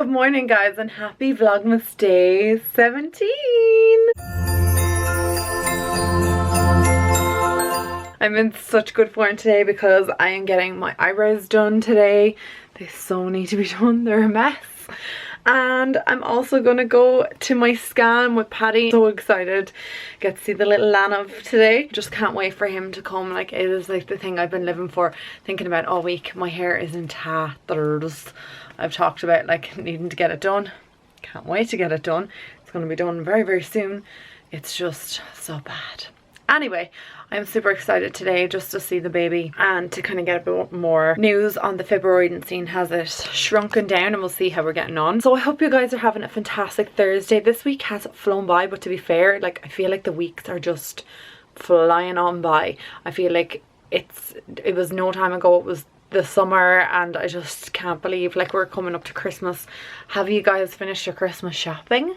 Good morning guys and happy Vlogmas day 17. I'm in such good form today because I am getting my eyebrows done today. They so need to be done, they're a mess. And I'm also gonna go to my scan with Paddy. So excited, get to see the little Lanav today. Just can't wait for him to come. Like, it is like the thing I've been living for, thinking about all week. My hair is in tatters. I've talked about like needing to get it done. Can't wait to get it done. It's gonna be done very, very soon. It's just so bad. Anyway, I'm super excited today just to see the baby and to kind of get a bit more news on the fibroid and seeing has it shrunken down, and we'll see how we're getting on. So I hope you guys are having a fantastic Thursday. This week has flown by, but to be fair, like I feel like the weeks are just flying on by. I feel like it was no time ago it was the summer, and I just can't believe like we're coming up to Christmas. Have you guys finished your Christmas shopping?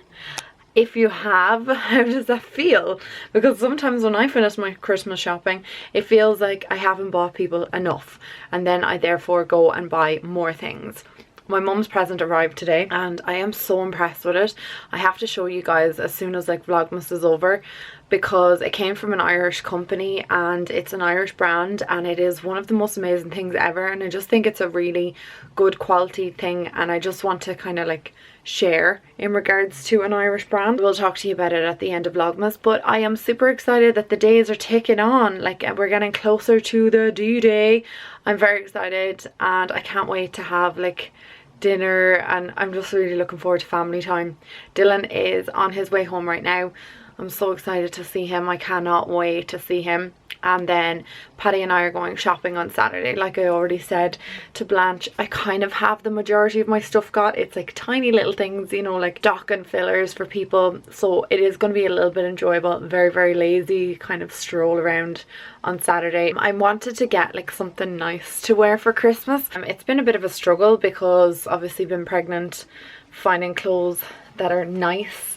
If you have, how does that feel? Because sometimes when I finish my Christmas shopping, it feels like I haven't bought people enough, and then I therefore go and buy more things. My mum's present arrived today and I am so impressed with it. I have to show you guys as soon as like Vlogmas is over, because it came from an Irish company and it's an Irish brand, and it is one of the most amazing things ever, and I just think it's a really good quality thing, and I just want to kind of like share in regards to an Irish brand. We'll talk to you about it at the end of Vlogmas, but I am super excited that the days are ticking on. Like, we're getting closer to the D-Day. I'm very excited and I can't wait to have like dinner, and I'm just really looking forward to family time. Dylan is on his way home right now. I'm so excited to see him. I cannot wait to see him. And then Paddy and I are going shopping on Saturday. Like I already said to Blanche, I kind of have the majority of my stuff got. It's like tiny little things, you know, like dock and fillers for people. So it is going to be a little bit enjoyable. Very, very lazy kind of stroll around on Saturday. I wanted to get like something nice to wear for Christmas. It's been a bit of a struggle because obviously being pregnant, finding clothes that are nice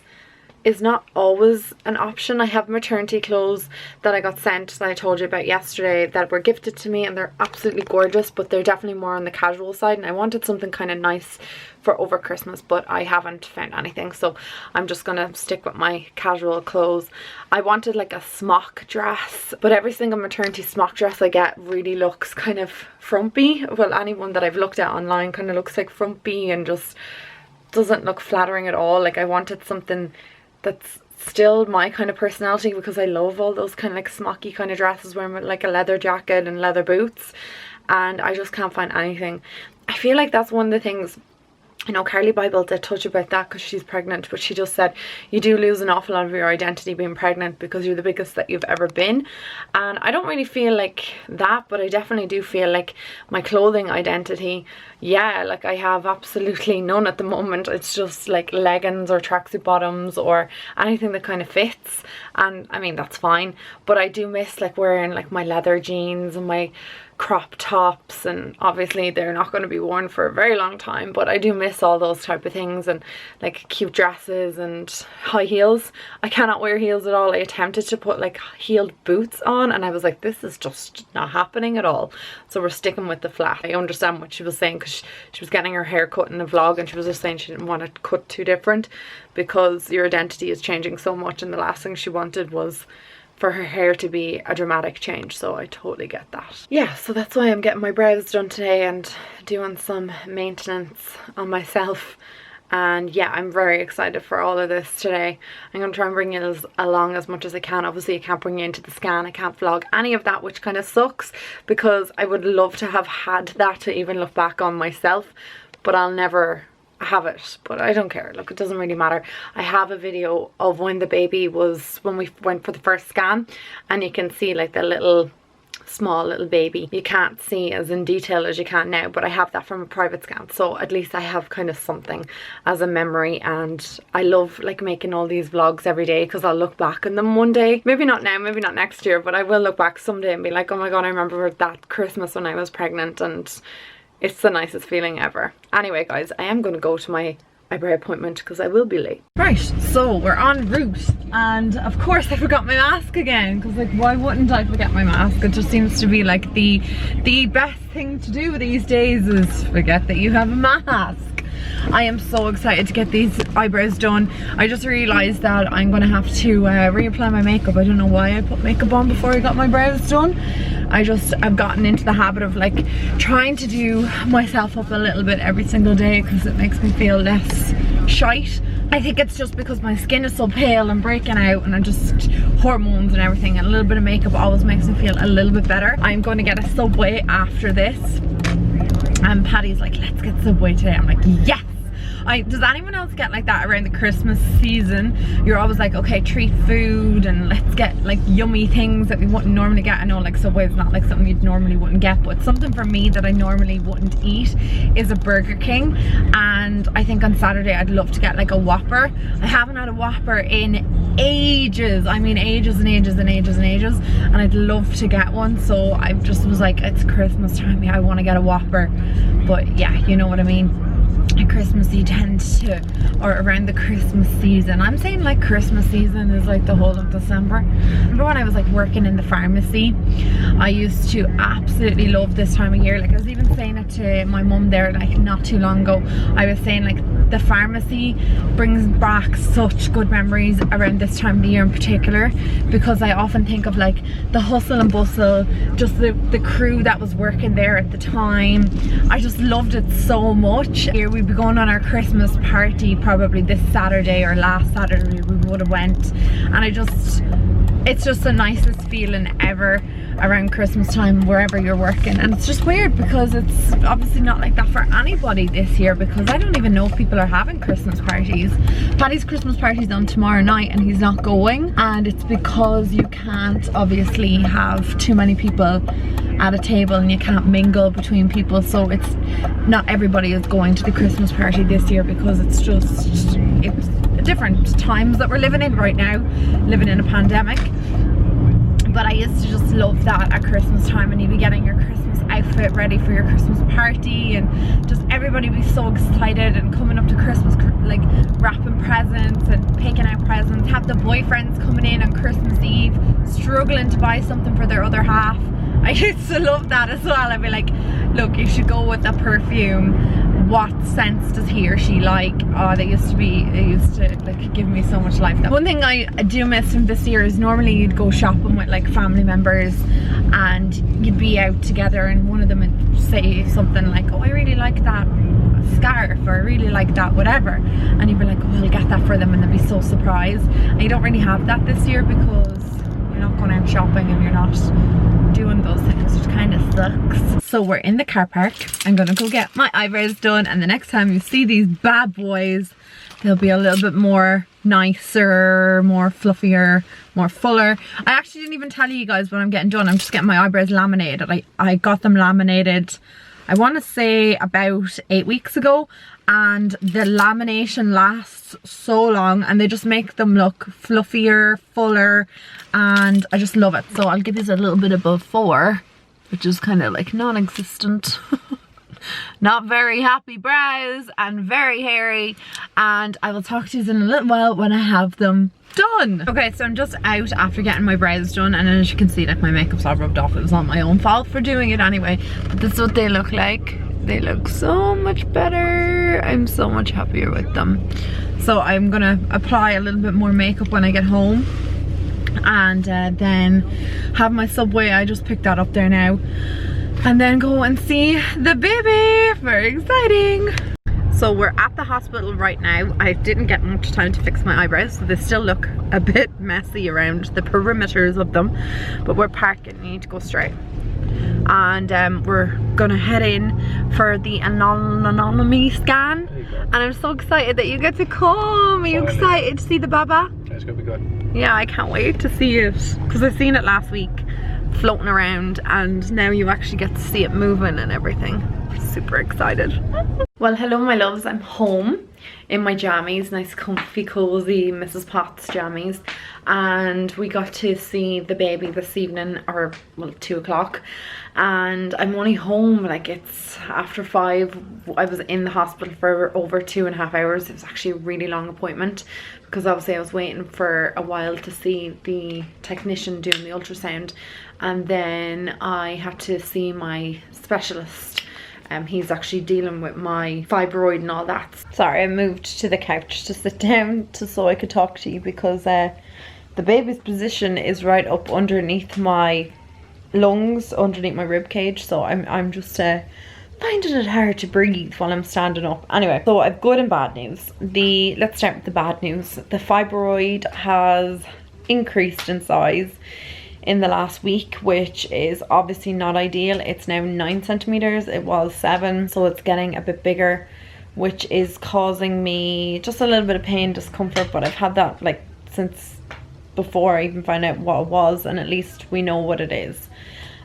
is not always an option. I have maternity clothes that I got sent that I told you about yesterday that were gifted to me, and they're absolutely gorgeous, but they're definitely more on the casual side, and I wanted something kind of nice for over Christmas, but I haven't found anything, so I'm just gonna stick with my casual clothes. I wanted like a smock dress, but every single maternity smock dress I get really looks kind of frumpy. Well, anyone that I've looked at online kind of looks like frumpy and just doesn't look flattering at all. Like, I wanted something that's still my kind of personality, because I love all those kind of like smocky kind of dresses wearing with like a leather jacket and leather boots, and I just can't find anything. I feel like that's one of the things, you know, Carly Bible did touch about that because she's pregnant, but she just said you do lose an awful lot of your identity being pregnant because you're the biggest that you've ever been. And I don't really feel like that, but I definitely do feel like my clothing identity, yeah, like I have absolutely none at the moment. It's just like leggings or tracksuit bottoms or anything that kind of fits, and I mean that's fine, but I do miss like wearing like my leather jeans and my crop tops, and obviously they're not going to be worn for a very long time, but I do miss all those type of things, and like cute dresses and high heels. I cannot wear heels at all. I attempted to put like heeled boots on and I was like, this is just not happening at all, so we're sticking with the flat. I understand what she was saying because she was getting her hair cut in a vlog, and she was just saying she didn't want it cut too different because your identity is changing so much, and the last thing she wanted was for her hair to be a dramatic change. So I totally get that. Yeah, so that's why I'm getting my brows done today and doing some maintenance on myself. And yeah, I'm very excited for all of this today. I'm going to try and bring you along as much as I can. Obviously I can't bring you into the scan, I can't vlog any of that, which kind of sucks because I would love to have had that to even look back on myself, but I'll never have it. But I don't care, look, it doesn't really matter. I have a video of when the baby was, when we went for the first scan, and you can see like the little small little baby. You can't see as in detail as you can now, but I have that from a private scan, so at least I have kind of something as a memory. And I love like making all these vlogs every day because I'll look back on them one day, maybe not now, maybe not next year, but I will look back someday and be like, oh my god, I remember that Christmas when I was pregnant, and it's the nicest feeling ever. Anyway guys, I am going to go to my eyebrow appointment because I will be late. Right, so we're en route, and of course I forgot my mask again, because like why wouldn't I forget my mask? It just seems to be like the best thing to do these days is forget that you have a mask. I am so excited to get these eyebrows done. I just realized that I'm gonna have to reapply my makeup. I don't know why I put makeup on before I got my brows done. I've gotten into the habit of like trying to do myself up a little bit every single day because it makes me feel less shite. I think it's just because my skin is so pale and breaking out, and I'm just hormones and everything, and a little bit of makeup always makes me feel a little bit better. I'm going to get a Subway after this, and Patty's like, let's get Subway today. I'm like, yes. Does anyone else get like that around the Christmas season? You're always like, okay, treat food and let's get like yummy things that we wouldn't normally get. I know like Subway is not like something you normally wouldn't get, but something for me that I normally wouldn't eat is a Burger King. And I think on Saturday I'd love to get like a Whopper. I haven't had a Whopper in ages. I mean ages and ages and ages and ages, and I'd love to get one. So I just was like, it's Christmas time, yeah, I want to get a Whopper. But yeah, you know what I mean. At Christmas you tend to, or around the Christmas season, I'm saying like Christmas season is like the whole of December. Remember when I was like working in the pharmacy, I used to absolutely love this time of year. Like I was even saying it to my mum there like not too long ago. I was saying like the pharmacy brings back such good memories around this time of the year in particular, because I often think of like the hustle and bustle, just the crew that was working there at the time. I just loved it so much. Here we'd be going on our Christmas party probably this Saturday or last Saturday we would have went, and it's just the nicest feeling ever around Christmas time wherever you're working. And it's just weird because it's obviously not like that for anybody this year, because I don't even know if people are having Christmas parties. Paddy's Christmas party's on tomorrow night and he's not going, and it's because you can't obviously have too many people at a table and you can't mingle between people. So it's not everybody is going to the Christmas party this year because it's different times that we're living in right now, living in a pandemic. But I used to just love that at Christmas time, and you'd be getting your Christmas outfit ready for your Christmas party, and just everybody be so excited and coming up to Christmas, like wrapping presents and picking out presents, have the boyfriends coming in on Christmas Eve struggling to buy something for their other half. I used to love that as well. I'd be like, look, you should go with a perfume. What scents does he or she like? Oh, they used to like give me so much life. One thing I do miss from this year is normally you'd go shopping with like family members and you'd be out together, and one of them would say something like, oh, I really like that scarf, or I really like that whatever, and you'd be like, oh, I'll get that for them, and they'd be so surprised. And you don't really have that this year because you're not going out shopping and you're not doing those things, which kind of sucks. So we're in the car park. I'm gonna go get my eyebrows done, and the next time you see these bad boys, they'll be a little bit more nicer, more fluffier, more fuller. I actually didn't even tell you guys what I'm getting done. I'm just getting my eyebrows laminated. I got them laminated, I want to say about 8 weeks ago, and the lamination lasts so long and they just make them look fluffier, fuller, and I just love it. So I'll give you a little bit above 4, which is kind of like non-existent. Not very happy brows and very hairy, and I will talk to you in a little while when I have them done. Okay, so I'm just out after getting my brows done, and as you can see, like, my makeup's all rubbed off. It was all my own fault for doing it anyway, but this is what they look like. They look so much better. I'm so much happier with them. So I'm gonna apply a little bit more makeup when I get home, and then have my Subway. I just picked that up there now, and then go and see the baby. Very exciting. So we're at the hospital right now. I didn't get much time to fix my eyebrows, so they still look a bit messy around the perimeters of them, but we're parking. You need to go straight, and we're gonna head in for the anatomy scan, and I'm so excited that you get to come. Are you excited to see the baba? It's gonna be good. Yeah, I can't wait to see it, because I've seen it last week floating around, and now you actually get to see it moving and everything. Super excited. Well, hello my loves, I'm home in my jammies, nice comfy cozy Mrs. Potts jammies, and we got to see the baby this evening, or well, 2 o'clock, and I'm only home, like, it's after 5. I was in the hospital for over 2.5 hours. It was actually a really long appointment, because obviously I was waiting for a while to see the technician doing the ultrasound, and then I had to see my specialist He's actually dealing with my fibroid and all that. Sorry, I moved to the couch to sit down so I could talk to you, because the baby's position is right up underneath my lungs, underneath my rib cage, so I'm just finding it hard to breathe while I'm standing up. Anyway, so I've good and bad news. Let's start with the bad news. The fibroid has increased in size in the last week, which is obviously not ideal. It's now 9 centimeters. It was 7, so it's getting a bit bigger, which is causing me just a little bit of pain, discomfort, but I've had that like since before I even found out what it was, and at least we know what it is.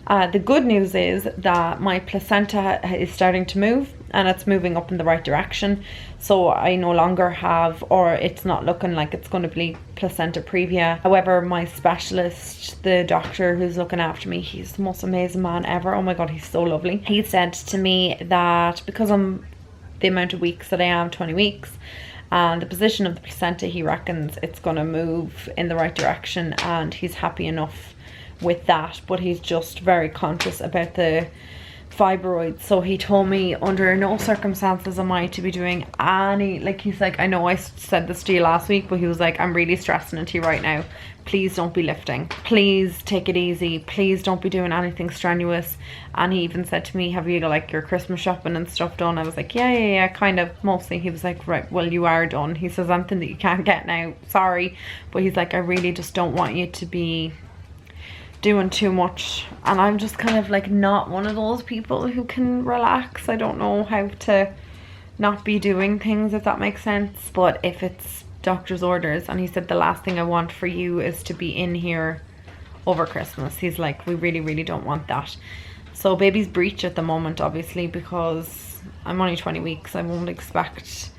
The good news is that my placenta is starting to move, and it's moving up in the right direction. So I no longer have, or it's not looking like it's going to be placenta previa. However, my specialist, the doctor who's looking after me, he's the most amazing man ever. Oh my god, he's so lovely. He said to me that because I'm the amount of weeks that I am, 20 weeks, and the position of the placenta, he reckons it's going to move in the right direction, and he's happy enough with that, but he's just very conscious about the fibroids. So he told me under no circumstances am I to be doing any, like, he's like, I know I said this to you last week, but he was like, I'm really stressing it to you right now, please don't be lifting, please take it easy, please don't be doing anything strenuous. And he even said to me, have you like your Christmas shopping and stuff done? I was like, yeah, kind of, mostly. He was like, right, well, you are done. He says, something that you can't get now, sorry, but he's like, I really just don't want you to be doing too much. And I'm just kind of like not one of those people who can relax. I don't know how to not be doing things, if that makes sense. But if it's doctor's orders, and he said the last thing I want for you is to be in here over Christmas. He's like, we really don't want that. So baby's breech at the moment, obviously, because I'm only 20 weeks. I won't expect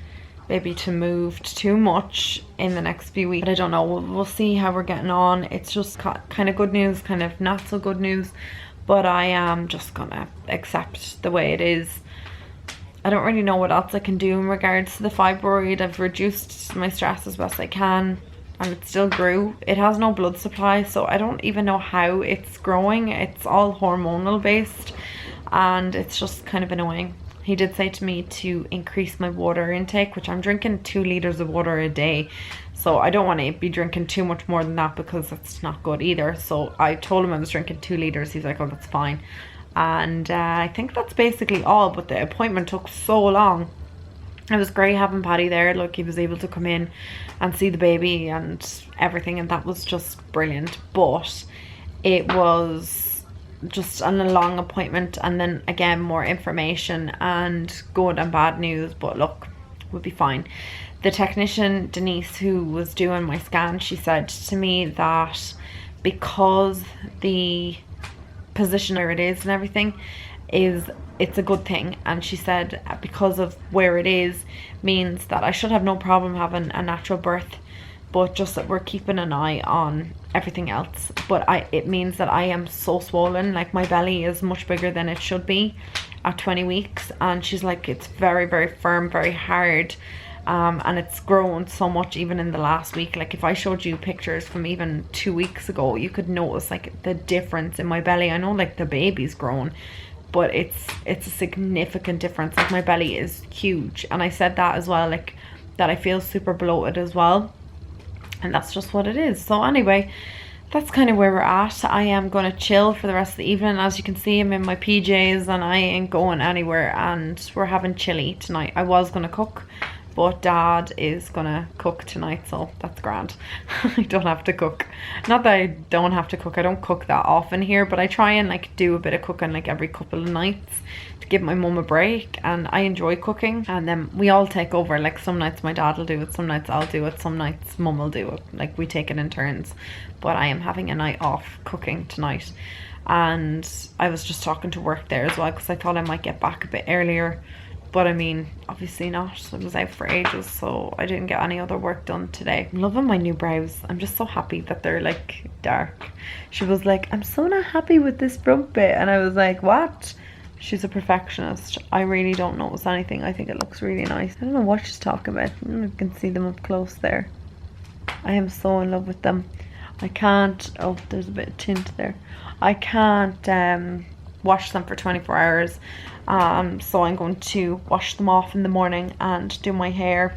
baby to move too much in the next few weeks, but I don't know, we'll see how we're getting on. It's just kind of good news, kind of not so good news, but I am just gonna accept the way it is. I don't really know what else I can do in regards to the fibroid. I've reduced my stress as best I can, and it still grew. It has no blood supply, so I don't even know how it's growing. It's all hormonal based, and it's just kind of annoying. He did say to me to increase my water intake, which I'm drinking 2 liters of water a day. So I don't want to be drinking too much more than that, because it's not good either. So I told him I was drinking 2 liters. He's like, oh, that's fine. And I think that's basically all. But the appointment took so long. It was great having Paddy there. Like, he was able to come in and see the baby and everything. And that was just brilliant. But it was just a long appointment, and then again more information and good and bad news, but look, we'll be fine. The technician Denise who was doing my scan, she said to me that because the position where it is and everything it's a good thing, and she said because of where it is means that I should have no problem having a natural birth, but just that we're keeping an eye on everything else. But it means that I am so swollen, like my belly is much bigger than it should be at 20 weeks, and she's like, it's very firm, very hard, and it's grown so much even in the last week. Like, if I showed you pictures from even 2 weeks ago, you could notice like the difference in my belly. I know like the baby's grown, but it's a significant difference. Like, my belly is huge, and I said that as well, like that I feel super bloated as well. And that's just what it is. So anyway, that's kind of where we're at. I am going to chill for the rest of the evening. As you can see, I'm in my PJs and I ain't going anywhere, and we're having chili tonight. I was going to cook, but Dad is going to cook tonight, so that's grand. I don't have to cook. Not that I don't have to cook. I don't cook that often here, but I try and like do a bit of cooking like every couple of nights to give my mum a break, and I enjoy cooking. And then we all take over. Like, some nights my dad will do it, some nights I'll do it, some nights mum will do it. Like, we take it in turns. But I am having a night off cooking tonight, and I was just talking to work there as well, because I thought I might get back a bit earlier, but I mean, obviously not. I was out for ages, so I didn't get any other work done today. I'm loving my new brows. I'm just so happy that they're like dark. She was like, I'm so not happy with this front bit, and I was like, what? She's a perfectionist. I really don't notice anything. I think it looks really nice. I don't know what she's talking about. You can see them up close there. I am so in love with them. I can't, oh, there's a bit of tint there. I can't wash them for 24 hours. So I'm going to wash them off in the morning and do my hair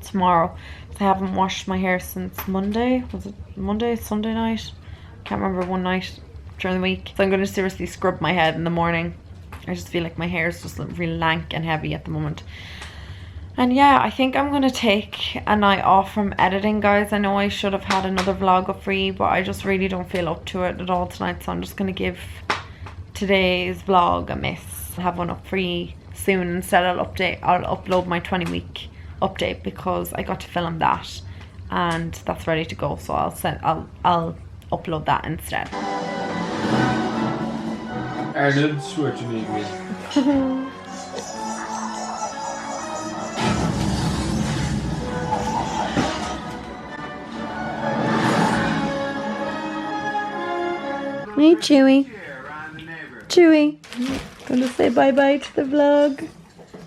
tomorrow. I haven't washed my hair since Monday. Was it Monday? Sunday night? Can't remember, one night during the week. So I'm going to seriously scrub my head in the morning. I just feel like my hair is just really lank and heavy at the moment. And yeah, I think I'm going to take a night off from editing, guys. I know I should have had another vlog up for you, but I just really don't feel up to it at all tonight. So I'm just going to give today's vlog a miss. I'll have one up for you soon. Instead I'll upload my 20-week update, because I got to film that and that's ready to go. So I'll upload that instead. Arnold Schwarzenegger. Hey, Chewy. Chewy. Gonna say bye-bye to the vlog.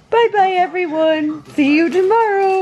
Bye-bye, everyone. See you tomorrow.